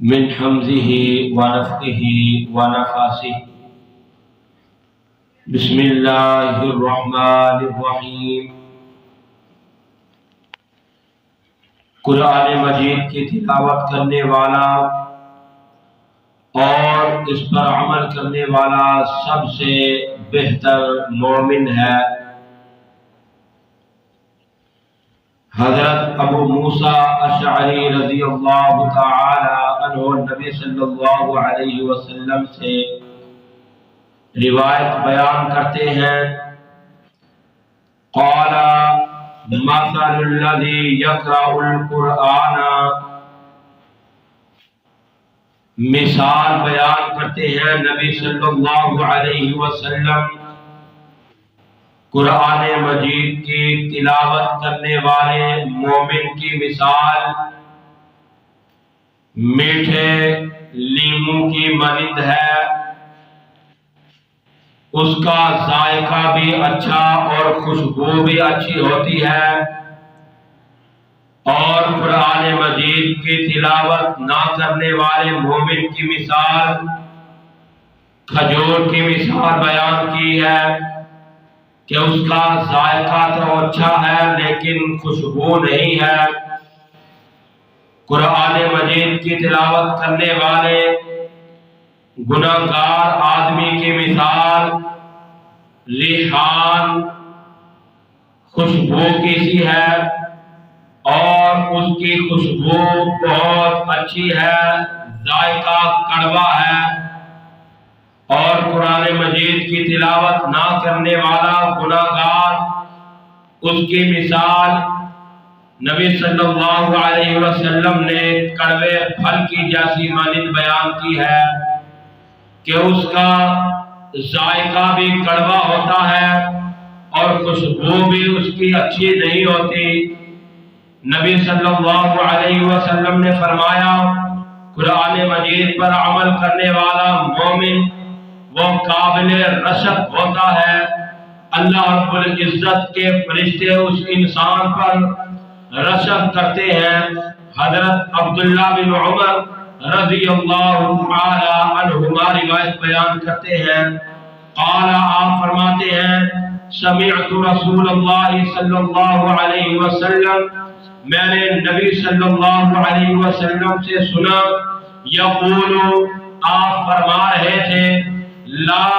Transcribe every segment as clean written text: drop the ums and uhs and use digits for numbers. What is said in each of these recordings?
من حمزه ونفخه ونفاسه بسم اللہ الرحمن الرحیم۔ قرآن مجید کی تلاوت کرنے والا اور اس پر عمل کرنے والا سب سے بہتر مومن ہے۔ حضرت ابو موسیٰ اشعری رضی اللہ تعالی عنہ نبی صلی اللہ علیہ وسلم سے روایت بیان کرتے ہیں، قال مثل الذی یقرأ القرآن، مثال بیان کرتے ہیں نبی صلی اللہ علیہ وسلم قرآن مجید کی تلاوت کرنے والے مومن کی مثال میٹھے لیموں کی مانند ہے، اس کا ذائقہ بھی اچھا اور خوشبو بھی اچھی ہوتی ہے، اور قرآن مجید کی تلاوت نہ کرنے والے مومن کی مثال کھجور کی مثال بیان کی ہے کہ اس کا ذائقہ تو اچھا ہے لیکن خوشبو نہیں ہے۔ قرآن مجید کی تلاوت کرنے والے گناہگار آدمی کی مثال ریحان خوشبو کی سی ہے، اور اس کی خوشبو بہت اچھی ہے، ذائقہ کڑوا ہے، اور قرآن مجید کی تلاوت نہ کرنے والا گناہگار اس کی مثال نبی صلی اللہ علیہ وسلم نے کڑوے پھل کی جیسی مانند بیان کی ہے کہ اس کا ذائقہ بھی کڑوا ہوتا ہے اور خوشبو بھی اس کی اچھی نہیں ہوتی۔ نبی صلی اللہ علیہ وسلم نے فرمایا، قرآن مجید پر عمل کرنے والا مومن وہ قابل رشک ہوتا ہے، اللہ رب العزت کے فرشتے اس انسان پر رشک کرتے ہیں۔ حضرت عبداللہ بن عمر رضی اللہ تعالی عنہما روایت بیان کرتے ہیں، قال آپ فرماتے ہیں، سمعت رسول اللہ صلی اللہ علیہ وسلم، میں نے نبی صلی اللہ علیہ وسلم سے سنا، یقول آپ فرما رہے تھے، لا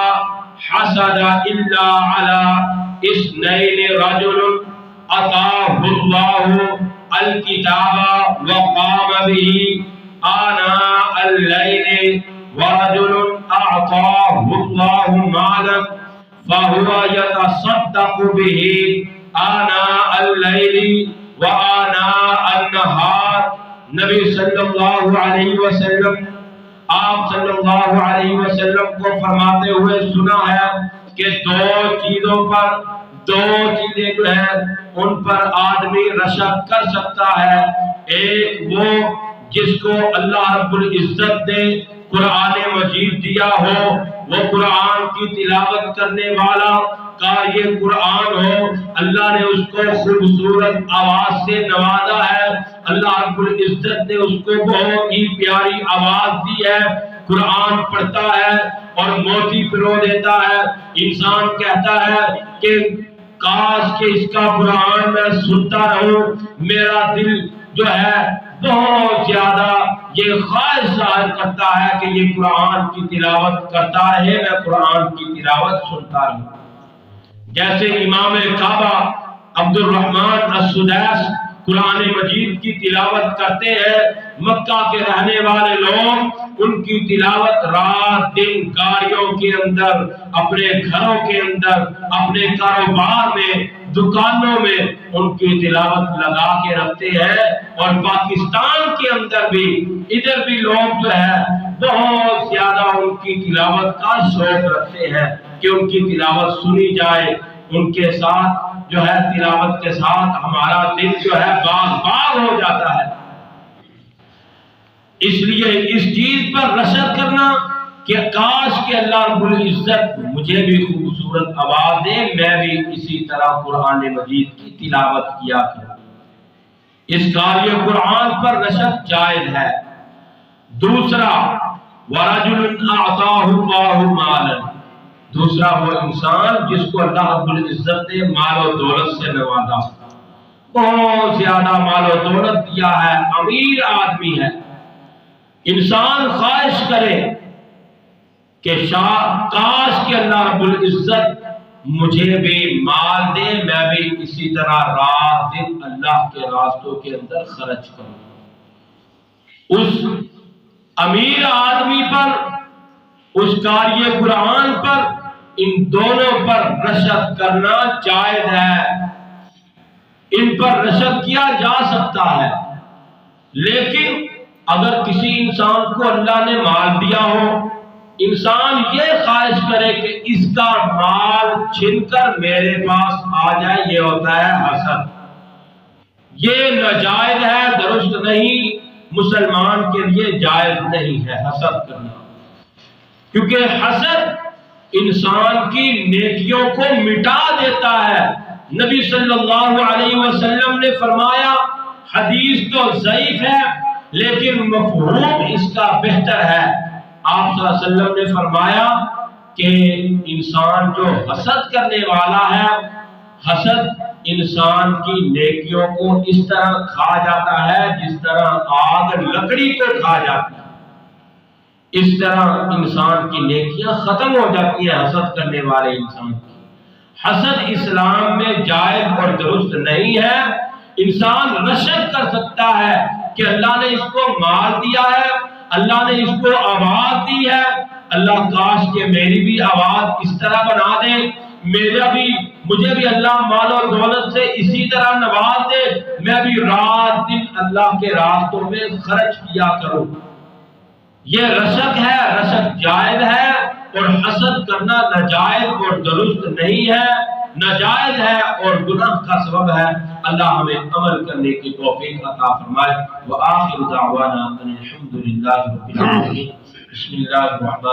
حسد الا علی اثنین رجل اتاہ اللہ الکتاب وقام به آناء اللیل ورجل اعطاہ اللہ مالا فهو يتصدق به آناء اللیل وآناء النہار۔ نبی صلی اللہ علیہ وسلم آپ صلی اللہ علیہ وسلم کو فرماتے ہوئے سنا ہے کہ دو چیزیں جو ہیں ان پر آدمی رشک کر سکتا ہے۔ ایک وہ جس کو اللہ رب العزت نے قرآن مجید دیا ہو، وہ قرآن کی تلاوت کرنے والا قاری قرآن ہو، اللہ نے اس کو خوبصورت آواز سے نوازا ہے، اللہ رب العزت نے اس کو بہت ہی پیاری آواز دی ہے، قرآن پڑھتا ہے اور موتی پرو دیتا ہے، انسان کہتا ہے کہ کاش کہ اس کا قرآن میں سنتا رہوں، میرا دل جو ہے بہت زیادہ یہ خواہش ظاہر کرتا ہے کہ یہ قرآن کی تلاوت کرتا رہے، میں قرآن کی تلاوت سنتا رہوں۔ جیسے امام کعبہ عبد الرحمن السدیس قرآن مجید کی تلاوت کرتے ہیں، مکہ کے رہنے والے لوگ ان کی تلاوت رات دن گاڑیوں کے اندر، اپنے گھروں کے اندر، اپنے کاروبار میں، دکانوں میں ان کی تلاوت لگا کے رکھتے ہیں، اور پاکستان کے اندر بھی ادھر بھی لوگ جو ہے بہت زیادہ ان کی تلاوت کا شوق رکھتے ہیں کہ ان کی تلاوت سنی جائے، ان کے ساتھ جو ہے تلاوت کے ساتھ ہمارا دل جو ہے باغ باغ ہو جاتا ہے۔ اس لیے اس چیز پر رشک کرنا کہ کاش کہ اللہ رب العزت مجھے بھی خوبصورت آواز دے، میں بھی اسی طرح قرآن مجید کی تلاوت کیا کروں، اس قاری قرآن پر رشک جائز ہے۔ دوسرا وَرَجُلٌ أَعْطَاهُ اللَّهُ مَالًا، دوسرا وہ انسان جس کو اللہ رب العزت نے مال و دولت سے نوازا، بہت زیادہ مال و دولت دیا ہے، امیر آدمی ہے، انسان خواہش کرے کہ کاش کہ اللہ رب العزت مجھے بھی مال دے، میں بھی اسی طرح رات دن اللہ کے راستوں کے اندر خرچ کروں۔ اس امیر آدمی پر، اس قاری قرآن پر، ان دونوں پر رشوت کرنا جائز ہے، ان پر رشوت کیا جا سکتا ہے۔ لیکن اگر کسی انسان کو اللہ نے مال دیا ہو، انسان یہ خواہش کرے کہ اس کا مال چھن کر میرے پاس آ جائے، یہ ہوتا ہے حسد۔ یہ ناجائز ہے، درست نہیں، مسلمان کے لیے جائز نہیں ہے حسد کرنا، کیونکہ حسد انسان کی نیکیوں کو مٹا دیتا ہے۔ نبی صلی اللہ علیہ وسلم نے فرمایا، حدیث تو ضعیف ہے لیکن مفہوم اس کا بہتر ہے۔ آپ صلی اللہ علیہ وسلم نے فرمایا کہ انسان جو حسد کرنے والا ہے، حسد انسان کی نیکیوں کو اس طرح کھا جاتا ہے جس طرح آگ لکڑی کو کھا جاتی ہے، اس طرح انسان کی نیکیاں ختم ہو جاتی ہیں حسد کرنے والے انسان کی۔ حسد اسلام میں جائز اور درست نہیں ہے۔ انسان رشک کر سکتا ہے کہ اللہ نے اس کو مال دیا ہے، اللہ نے اس کو آواز دی ہے، اللہ کاش کہ میری بھی آواز اس طرح بنا دے، مجھے بھی اللہ مال و دولت سے اسی طرح نواز دے، میں بھی رات دن اللہ کے راستوں میں خرچ کیا کروں۔ یہ رشک ہے، رشک جائز ہے، اور حسد کرنا ناجائز اور درست نہیں ہے، ناجائز ہے اور گناہ کا سبب ہے۔ اللہ ہمیں عمل کرنے کی توفیق عطا فرمائے۔ وآخر دعوانا ان الحمد للہ رب العالمین۔ بسم اللہ الرحمن